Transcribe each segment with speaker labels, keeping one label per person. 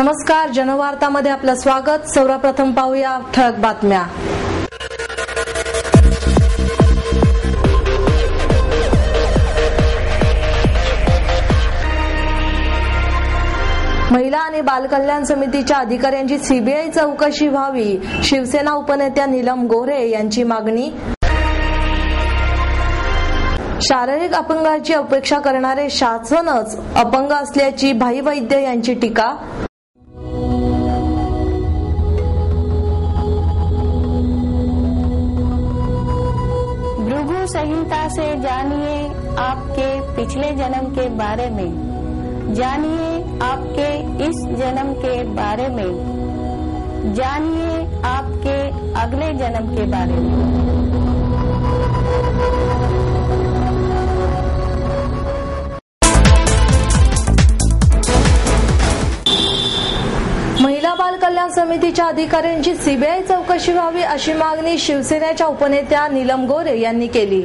Speaker 1: नमस्कार, जनवार्तामध्ये आपलं स्वागत। सर्वप्रथम पाहूया ठळक बातम्या। महिला आणि बालकल्याण समितीच्या अधिकाऱ्यांची सीबीआय चौकशी व्हावी, शिवसेना उपनेत्या नीलम गोऱ्हे यांची मागणी। शारीरिक अपंगाची अपेक्षा करणारे शासनच अपंग असल्याची भाई वैद्य यांची टीका।
Speaker 2: भृगु संहिता से जानिए आपके पिछले जन्म के बारे में, जानिए आपके इस जन्म के बारे में, जानिए आपके अगले जन्म के बारे में।
Speaker 1: महिला बाल कल्याण समितीच्या अधिकाऱ्यांची सीबीआय चौकशी व्हावी अशी मागणी शिवसेनेच्या उपनेत्या नीलम गोऱ्हे यांनी केली।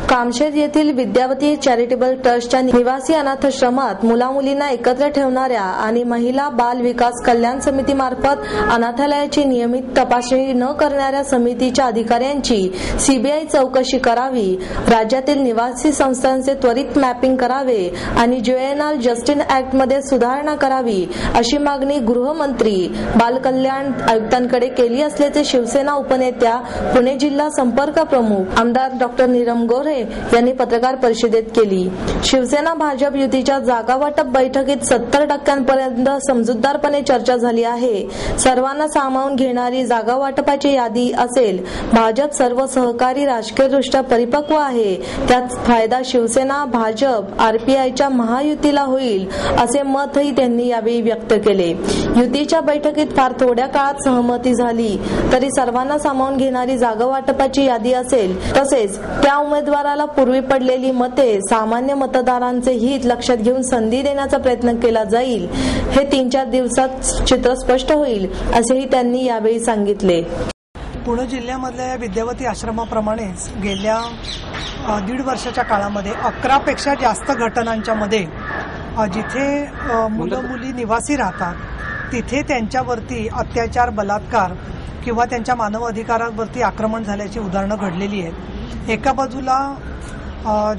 Speaker 1: कामशेत येथील विद्यावती चॅरिटेबल ट्रस्टच्या निवासी अनाथाश्रमात मुलामुलींना एकत्र ठेवणाऱ्या आणि महिला बाल विकास कल्याण समितीमार्फत अनाथालयाची नियमित तपासणी न करणाऱ्या समितीच्या अधिकाऱ्यांची सीबीआय चौकशी करावी, राज्यातील निवासी संस्थांचे त्वरित मॅपिंग करावे आणि ज्युएनाल जस्टिस ऍक्टमध्ये सुधारणा करावी अशी मागणी गृहमंत्री बाल कल्याण आयुक्तांकडे केली असल्याचे शिवसेना उपनेत्या पुणे जिल्हा संपर्क प्रमुख आमदार डॉ. नीलम गोऱ्हे यांनी पत्रकार परिषदेत केली। शिवसेना भाजप युतीच्या जागा वाटप बैठकीत 70% समजूतदारपणे चर्चा झाली आहे। सर्वांना सामावून घेणारी जागा वाटपाची यादी असेल। भाजप सर्व सहकारी राजकीयदृष्ट्या परिपक्व आहे, त्यात फायदा शिवसेना भाजप आरपीआयच्या महायुतीला होईल असे मतही त्यांनी यावेळी व्यक्त केले। युतीच्या बैठकीत फार थोड्या काळात सहमती झाली तरी सर्वांना सामावून घेणारी जागा वाटपाची यादी असेल, तसेच त्या उमेदवाराला पूर्वी पडलेली मते सामान्य मतदारांचे हित लक्षात घेऊन संधी देण्याचा प्रयत्न केला जाईल। हे 3-4 दिवसात चित्र स्पष्ट होईल असेही त्यांनी यावेळी सांगितले।
Speaker 3: पुणे जिल्ह्यामधल्या या विद्यावती आश्रमाप्रमाणेच गेल्या 1.5 वर्षाच्या काळामध्ये 11 पेक्षा जास्त घटनांच्या मध्ये जिथे मुलं मुली निवासी राहतात तिथे त्यांच्यावरती अत्याचार, बलात्कार किंवा त्यांच्या मानव अधिकारांवरती आक्रमण झाल्याची उदाहरणं घडलेली आहेत। एका बाजूला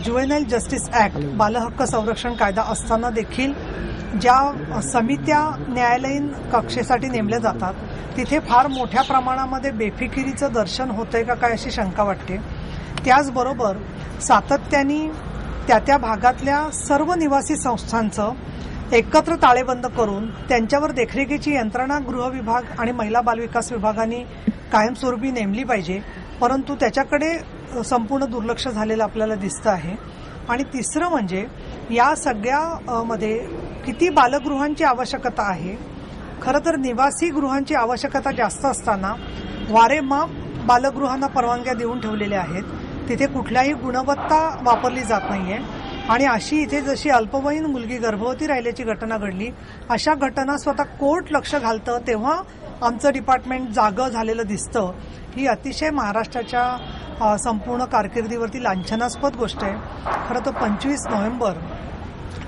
Speaker 3: ज्युएनाइल जस्टिस ऍक्ट बालहक्क संरक्षण कायदा असताना देखील ज्या समित्या न्यायालयीन कक्षेसाठी नेमल्या जातात तिथे फार मोठ्या प्रमाणामध्ये बेफिकिरीचं दर्शन होतंय का काय अशी शंका वाटते। त्याचबरोबर सातत्याने त्या भागातल्या सर्व निवासी संस्थांचं एकत्र ताळेबंद करून त्यांच्यावर देखरेखीची यंत्रणा गृह विभाग आणि महिला बालविकास विभागाने कायमस्वरूपी नेमली पाहिजे, परंतु त्याच्याकडे संपूर्ण दुर्लक्ष झालेलं आपल्याला दिसतं आहे। आणि तिसरं म्हणजे या सगळ्या मध्ये किती बालगृहांची आवश्यकता आहे। खरं तर निवासी गृहांची आवश्यकता जास्त असताना वारेमाप बालगृहांना परवानग्या देऊन ठेवलेल्या आहेत, तिथे कुठल्याही गुणवत्ता वापरली जात नाहीये। आणि अशी इथे जशी अल्पवयीन मुलगी गर्भवती राहिल्याची घटना घडली, अशा घटना स्वतः कोर्ट लक्ष घालतं तेव्हा आमचं डिपार्टमेंट जागं झालेलं दिसतं। ही अतिशय महाराष्ट्राच्या संपूर्ण कारकिर्दीवरती लांछनास्पद गोष्ट आहे। खरं तर 25 नोव्हेंबर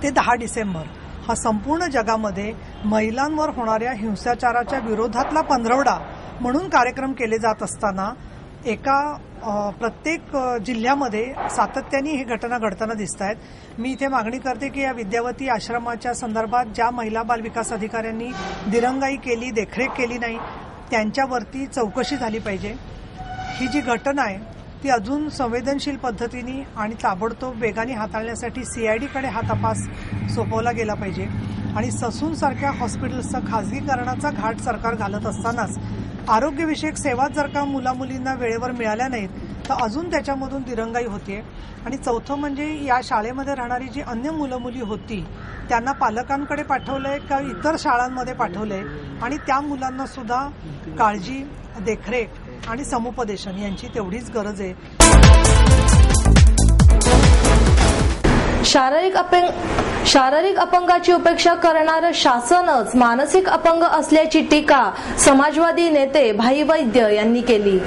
Speaker 3: ते 10 डिसेंबर हा संपूर्ण जगामध्ये महिलांवर होणाऱ्या हिंसाचाराच्या विरोधातला पंधरवडा म्हणून कार्यक्रम केले जात असताना प्रत्येक जिल्ह्यामध्ये सातत्याने ही घटना घडताना दिसत आहेत। मी इथे मागणी करते की या विद्यावती आश्रमाच्या संदर्भात ज्या महिला बाल विकास अधिकाऱ्यांनी दिरंगाई केली, देखरेख केली नाही, त्यांच्यावरती चौकशी झाली पाहिजे। ही जी घटना आहे ती अजून संवेदनशील पद्धतीने आणि ताबडतोब वेगाने हाताळण्यासाठी सीआयडीकडे हा तपास सोपवला गेला पाहिजे। आणि ससूनसारख्या हॉस्पिटल्सचा खासगीकरणाचा घाट सरकार घालत असतानाच आरोग्यविषयक सेवा जर का मुलामुलींना वेळेवर मिळाल्या नाहीत तर अजून त्याच्यामधून दिरंगाई होतीये। आणि चौथं म्हणजे या शाळेमध्ये राहणारी जी अन्य मुलं मुली होती त्यांना पालकांकडे पाठवलंय का इतर शाळांमध्ये पाठवलंय, आणि त्या मुलांना सुद्धा काळजी, देखरेख आणि समुपदेशन यांची तेवढीच गरज आहे।
Speaker 1: शारीरिक अपंगाची उपेक्षा करणारं शासनच मानसिक अपंग असल्याची टीका समाजवादी नेते भाई वैद्य यांनी केली।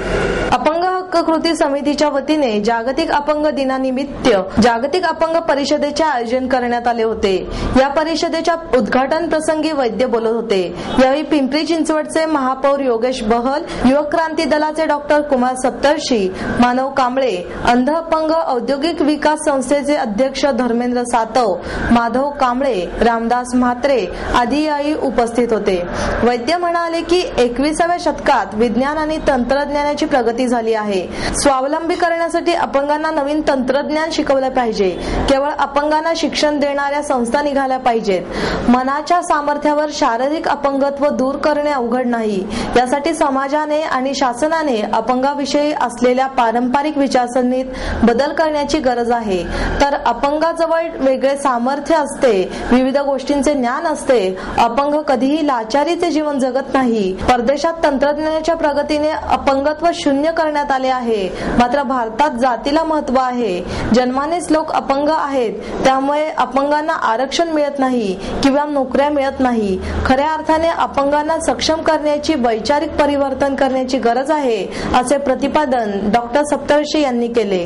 Speaker 1: अपंग हक्क हक्क कृती समितीच्या वतीने जागतिक अपंग दिनानिमित्त जागतिक अपंग परिषदेचे आयोजन करण्यात आले होते। या परिषदेच्या उद्घाटन प्रसंगी वैद्य बोलत होते। यावेळी पिंपरी चिंचवडचे महापौर योगेश बहल, युवक क्रांती दलाचे डॉक्टर कुमार सप्तर्षी, मानव कांबळे, अंध अपंग औद्योगिक विकास संस्थेचे अध्यक्ष धर्मेंद्र सातव, माधव कांबळे, रामदास म्हात्रे आदी यावेळी उपस्थित होते। वैद्य म्हणाले की 21व्या शतकात विज्ञान आणि तंत्रज्ञानाची प्रगती झाली आहे। स्वावलंबी करण्यासाठी अपंगांना नवीन तंत्रज्ञान शिकवले पाहिजे। केवळ अपंगांना शिक्षण देणाऱ्या संस्था निघाल्या पाहिजेत। मनाच्या सामर्थ्यावर शारीरिक अपंगत्व दूर करणे अवघड नाही। यासाठी समाजाने आणि शासनाने अपंगाविषयी असलेल्या पारंपरिक विचारसरणीत बदल करण्याची गरज आहे। तर अपंगाजवळ वेगळे सामर्थ्य असते, विविध गोष्टींचे ज्ञान असते। अपंग कधीही लाचारीचे जीवन जगत नाही। परदेशात तंत्रज्ञानाच्या प्रगतीने अपंगत्व शून्य करण्यात आले आहे, मात्र भारतात जातीला महत्त्व आहे। जन्मानेच लोक अपंग आहेत, त्यामुळे अपंगांना आरक्षण मिळत नाही किंवा नोकऱ्या मिळत नाही। खऱ्या अर्थाने अपंगांना सक्षम करण्याची वैचारिक परिवर्तन करण्याची गरज आहे, असे प्रतिपादन डॉक्टर सप्तर्षी यांनी केले।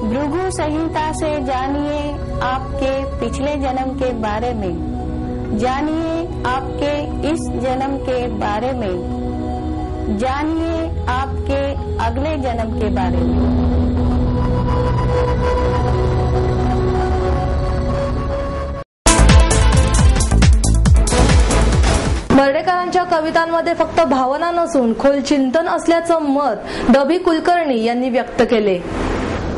Speaker 2: भृगु संहिता से जानिए आपके पिछले जन्म के बारे में, जानिए आपके इस जन्म के बारे में, जानिए आपके अगले जन्म के बारे में।
Speaker 1: मर्ढेकरांच्या कवितांमध्ये फक्त भावना नसून खोल चिंतन असल्याचं मत ड.बी. कुलकर्णी यांनी व्यक्त केले।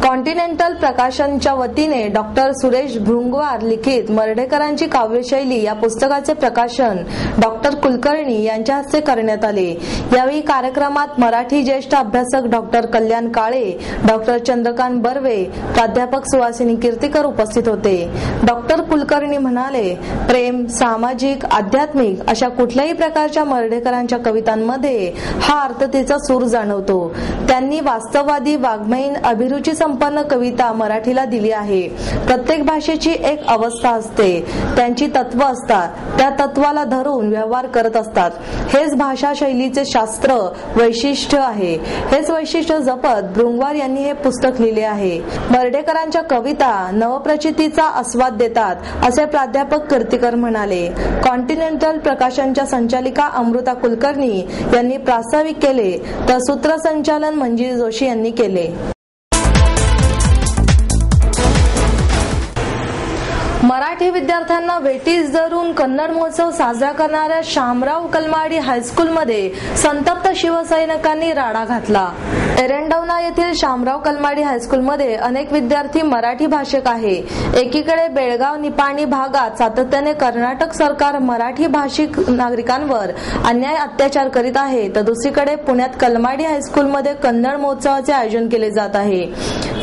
Speaker 1: कॉन्टिनेंटल प्रकाशनच्या वतीने डॉक्टर सुरेश भृंगवार लिखित मर्ढेकरांची काव्यशैली या पुस्तकाचे प्रकाशन डॉक्टर कुलकर्णी यांच्या हस्ते करण्यात आले। यावेळी कार्यक्रमात मराठी ज्येष्ठ अभ्यासक डॉक्टर कल्याण काळे, डॉक्टर चंद्रकांत बर्वे, प्राध्यापक सुहासिनी कीर्तीकर उपस्थित होते। डॉक्टर कुलकर्णी म्हणाले, प्रेम, सामाजिक, आध्यात्मिक अशा कुठल्याही प्रकारच्या मर्ढेकरांच्या कवितांमध्ये हा अर्थतेचा सूर जाणवतो। त्यांनी वास्तववादी, वाङ्मयीन, अभिरुची संपन्न कविता मराठीला दिली आहे। प्रत्येक भाषेची एक अवस्था असते, त्यांची तत्व असतात, त्या तत्वाला धरून व्यवहार करत असतात। हेच भाषा शैलीचे शास्त्र वैशिष्ट्य आहे। हेच वैशिष्ट्य जपत भृंगवार यांनी हे पुस्तक लिहिले आहे। मर्ढेकरांच्या कविता नवप्रचितीचा आस्वाद देतात, असे प्राध्यापक कीर्तीकर म्हणाले। कॉन्टिनेंटल प्रकाशनच्या संचालिका अमृता कुलकर्णी यांनी प्रास्ताविक केले, तर सूत्रसंचालन मंजिरी जोशी यांनी केले। मराठी विद्यार्थ्यांना वेठीस धरून कन्नड महोत्सव साजरा करणाऱ्या शामराव कलमाडी हायस्कूलमध्ये संतप्त शिवसैनिकांनी राडा घातला। एरंडवना येथील शामराव कलमाडी हायस्कूलमध्ये अनेक विद्यार्थी मराठी भाषिक आहे। एकीकडे बेळगाव निपाणी भागात सातत्याने कर्नाटक सरकार मराठी भाषिक नागरिकांवर अन्याय अत्याचार करीत आहे, तर दुसरीकडे पुण्यात कलमाडी हायस्कूलमध्ये कन्नड महोत्सवाचे आयोजन केले जात आहे।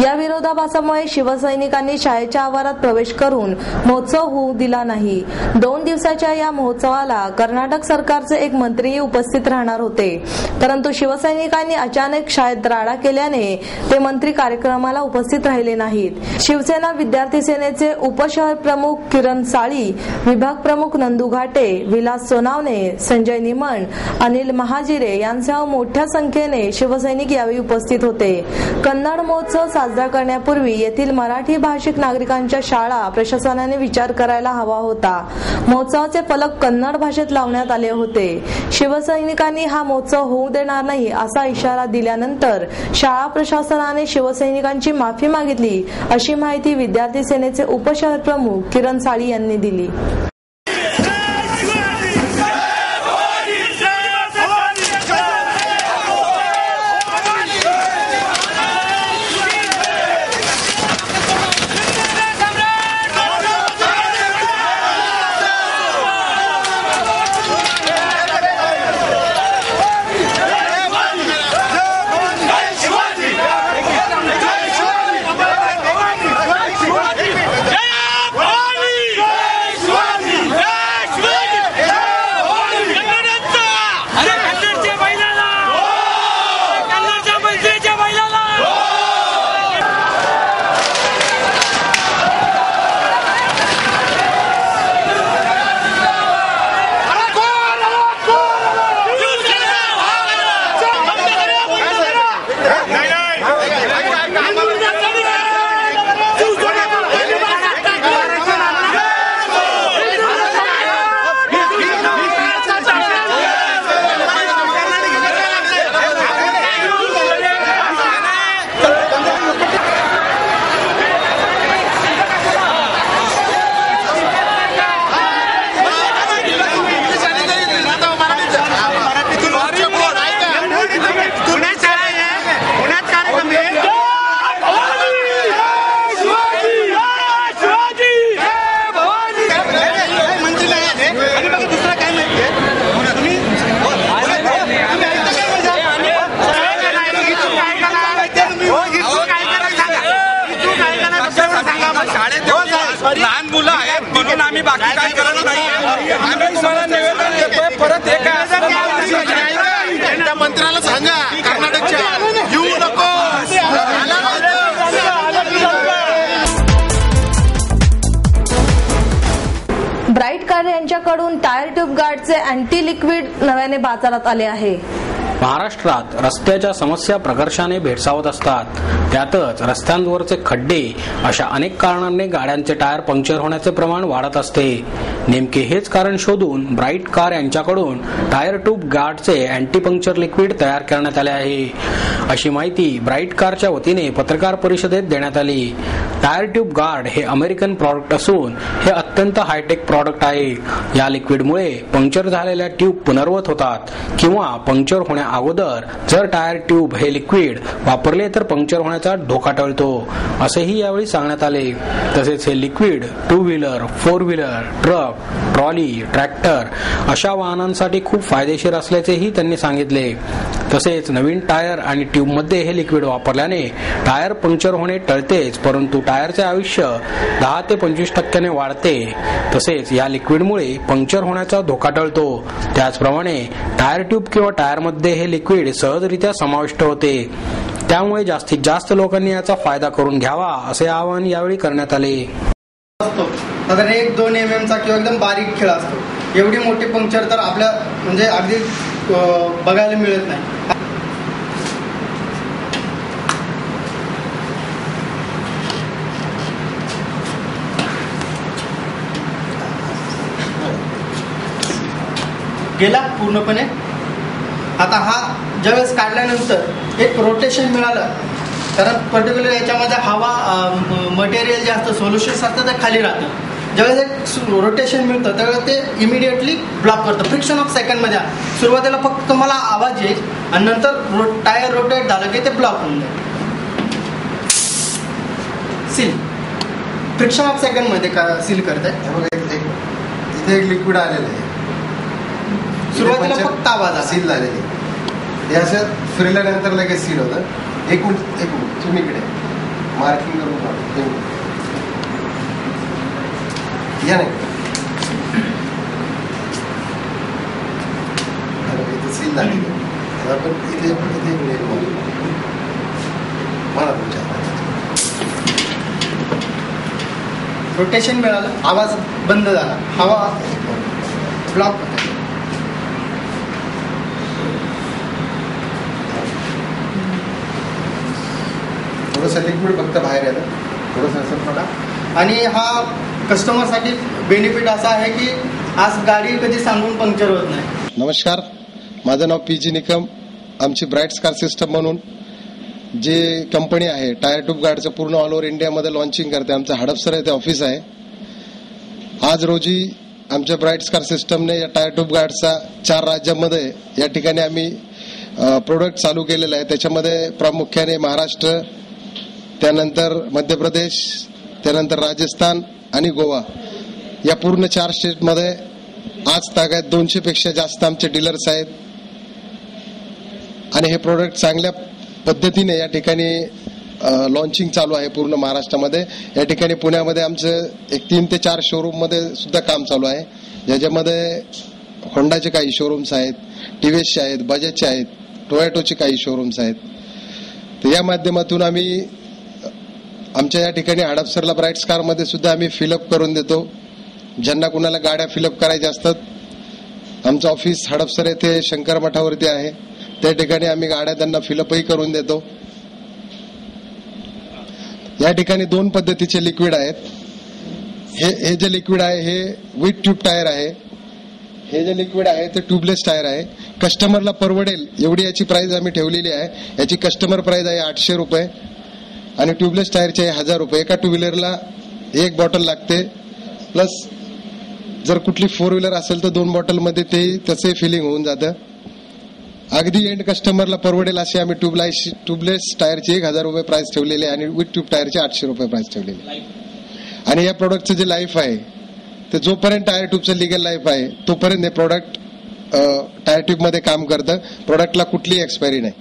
Speaker 1: या विरोधाभासामुळे शिवसैनिकांनी शाळेच्या आवारात प्रवेश करून महोत्सव होऊ दिला नाही। 2 दिवसाच्या या महोत्सवाला कर्नाटक सरकारचे एक मंत्रीही उपस्थित राहणार होते, परंतु शिवसैनिकांनी अचानक शाळेत राडा केल्याने ते मंत्री कार्यक्रमाला उपस्थित राहिले नाहीत। शिवसेना विद्यार्थी सेनेचे उपशहर प्रमुख किरण साळी, विभाग प्रमुख नंदू घाटे, विलास सोनावणे, संजय निमण, अनिल महाजिरे यांसह मोठ्या संख्येने शिवसैनिक यावेळी उपस्थित होते। कन्नड महोत्सव साजरा करण्यापूर्वी येथील मराठी भाषिक नागरिकांच्या शाळा प्रशासनाने विचार करायला हवा होता। महोत्सवाचे फलक कन्नड भाषेत लावण्यात आले होते। शिवसैनिकांनी हा महोत्सव होऊ देणार नाही असा इशारा दिल्यानंतर शाळा प्रशासनाने शिवसैनिकांची माफी मागितली, अशी माहिती विद्यार्थी सेनेचे उपशहर प्रमुख किरण साळी यांनी दिली।
Speaker 4: आम्ही बाकी काय करत नाही. आम्ही तुम्हाला निवेदन देतोय. परत हे
Speaker 5: त्या मंत्र्याला सांगा कर्नाटकच्या येऊ नको.
Speaker 1: ब्राईट कार यांच्याकडून टायर ट्यूब गार्डचे अँटी लिक्विड नव्याने बाजारात आले आहे.
Speaker 6: महाराष्ट्रात रस्त्याच्या समस्या प्रकर्षाने भेडसावत असतात. त्यातच रस्त्यांवरचे खड्डे अशा अनेक कारणांनी गाड्यांचे टायर पंक्चर होण्याचे प्रमाण वाढत असते. नेमके हेच कारण शोधून ब्राईट कार यांच्याकडून टायर ट्यूब गार्डचे अँटी पंक्चर लिक्विड तयार करण्यात आले आहे, अशी माहिती ब्राईट कारच्या वतीने पत्रकार परिषदेत देण्यात आली. टायर ट्यूब गार्ड हे अमेरिकन प्रॉडक्ट असून हे अत्यंत हायटेक प्रॉडक्ट आहे. या लिक्विडमुळे पंक्चर झालेल्या ट्यूब पुनर्वत होतात किंवा पंक्चर होण्या अगोदर जर टायर ट्यूब हे लिक्विड वापरले तर पंक्चर होण्याचा धोका टळतो, असेही यावेळी सांगण्यात आले. तसेच हे liquid 2 wheeler, 4 wheeler, truck, trolley, tractor अशा वाहनांसाठी खूप फायदेशीर असल्याचेही त्यांनी सांगितले. तसेच नवीन टायर आणि ट्यूबमध्ये हे लिक्विड वापरल्याने टायर पंक्चर होणे टळतेच, परंतु टायरचे आयुष्य 10 ते 25% वाढते. तसेच या लिक्विडमुळे पंक्चर होण्याचा धोका टळतो. त्याचप्रमाणे टायर ट्यूब किंवा टायरमध्ये हे लिक्विड सहजरित्या समाविष्ट होते. त्यामुळे जास्तीत जास्त लोकांनी याचा फायदा करून घ्यावा, असे आवाहन यावेळी करण्यात आले.
Speaker 7: साधारण 1-2 mm चा किंवा एकदम बारीक खिळा असतो. एवढी मोठी पंक्चर तर आपल्या म्हणजे अगदी बघायला मिळत नाही. गेला पूर्णपणे. आता हा ज्यावेळेस काढल्यानंतर एक रोटेशन मिळालं, कारण पर्टिक्युलर याच्यामध्ये हवा मटेरियल जे असतं सोल्युशन असतं ते खाली राहतं. ज्यावेळेस एक रोटेशन मिळतं त्यावेळेस ते इमिडिएटली ब्लॉक करतं. फ्रिक्शन ऑफ सेकंडमध्ये सुरुवातीला फक्त तुम्हाला आवाज येईल आणि नंतर टायर रोटेट झालं की ते ब्लॉक होऊन जाईल. सील फ्रिक्शन ऑफ सेकंडमध्ये का सील करताय.
Speaker 5: इथे एक लिक्विड आलेलं आहे.
Speaker 7: सुरुवातीला फक्त आवाज
Speaker 5: सील झालेली. हे असं फिरल्यानंतर लगेच सील होतं. एक मिनिट तुम्ही इकडे मार्किंग करून या नाही इथे सील झालेली. आपण इथे मला तुमच्या
Speaker 7: रोटेशन मिळालं, आवाज बंद झाला, हवा ब्लॉक होते.
Speaker 5: थोडंसं लिक्विड फक्त बाहेर येतं, थोडंसं असं पडा.
Speaker 7: आणि हा कस्टमरसाठी बेनिफिट असा आहे की आज गाडी कधी सांगून पंक्चर होत नाही.
Speaker 5: नमस्कार, माझं नाव PG निकम. आमची ब्राईट कार सिस्टम म्हणून जे कंपनी आहे टायर ट्यूब गार्डचं पूर्ण ऑल ओव्हर इंडियामध्ये लॉन्चिंग करते. आमचं हडपसर येथे ऑफिस आहे. आज रोजी आमच्या ब्राईट कार सिस्टमने या टायर ट्यूब गार्डचा 4 राज्यांमध्ये या ठिकाणी आम्ही प्रोडक्ट चालू केलेलं आहे. त्याच्यामध्ये प्रामुख्याने महाराष्ट्र, त्यानंतर मध्य प्रदेश, त्यानंतर राजस्थान आणि गोवा या पूर्ण 4 स्टेटमध्ये आज तागायत 200 पेक्षा जास्त आमचे डीलर्स आहेत. आणि हे प्रोडक्ट चांगल्या पद्धतीने या ठिकाणी लॉन्चिंग चालू आहे पूर्ण महाराष्ट्रामध्ये. या ठिकाणी पुण्यामध्ये आमचं एक 3 ते 4 शोरूममध्ये सुद्धा काम चालू आहे, ज्याच्यामध्ये होंडाचे काही शोरूम्स आहेत, TVSचे आहेत, बजाजचे आहेत, टोयोटोचे काही शोरूम्स आहेत. तर या माध्यमातून आम्ही आमच्या या ठिकाणी हडपसरला ब्राईट कारमध्ये सुद्धा आम्ही फिलअप करून देतो. ज्यांना कुणाला गाड्या फिलअप करायच्या असतात, आमचं ऑफिस हडपसर येथे शंकर मठावरती आहे. त्या ठिकाणी आम्ही गाड्या त्यांना फिलअपही करून देतो. या ठिकाणी 2 पद्धतीचे लिक्विड आहेत. हे जे लिक्विड आहे हे विथ ट्यूब टायर आहे. हे जे लिक्विड आहे ते ट्यूबलेस टायर आहे. कस्टमरला परवडेल एवढी याची प्राइस आम्ही ठेवलेली आहे. याची कस्टमर प्राइस आहे 800 रुपये आणि ट्यूबलेस टायरचे 1000 रुपये. एका 2 व्हीलरला 1 बॉटल लागते. प्लस जर कुठली 4 व्हीलर असेल तर 2 बॉटलमध्ये ते त्याचे फिलिंग होऊन जातं. अगदी एंड कस्टमरला परवडेल अशी आम्ही ट्यूबलेस टायरची 1000 रुपये प्राइस ठेवलेली आहे आणि विथ ट्यूब टायरचे 800 रुपये प्राइस ठेवलेली आहे. आणि या प्रोडक्टचं जे लाईफ आहे ते जोपर्यंत टायर ट्यूबचं लिगल लाईफ आहे तोपर्यंत हे प्रोडक्ट टायर ट्यूबमध्ये काम करतं. प्रोडक्टला कुठलीही एक्सपायरी नाही.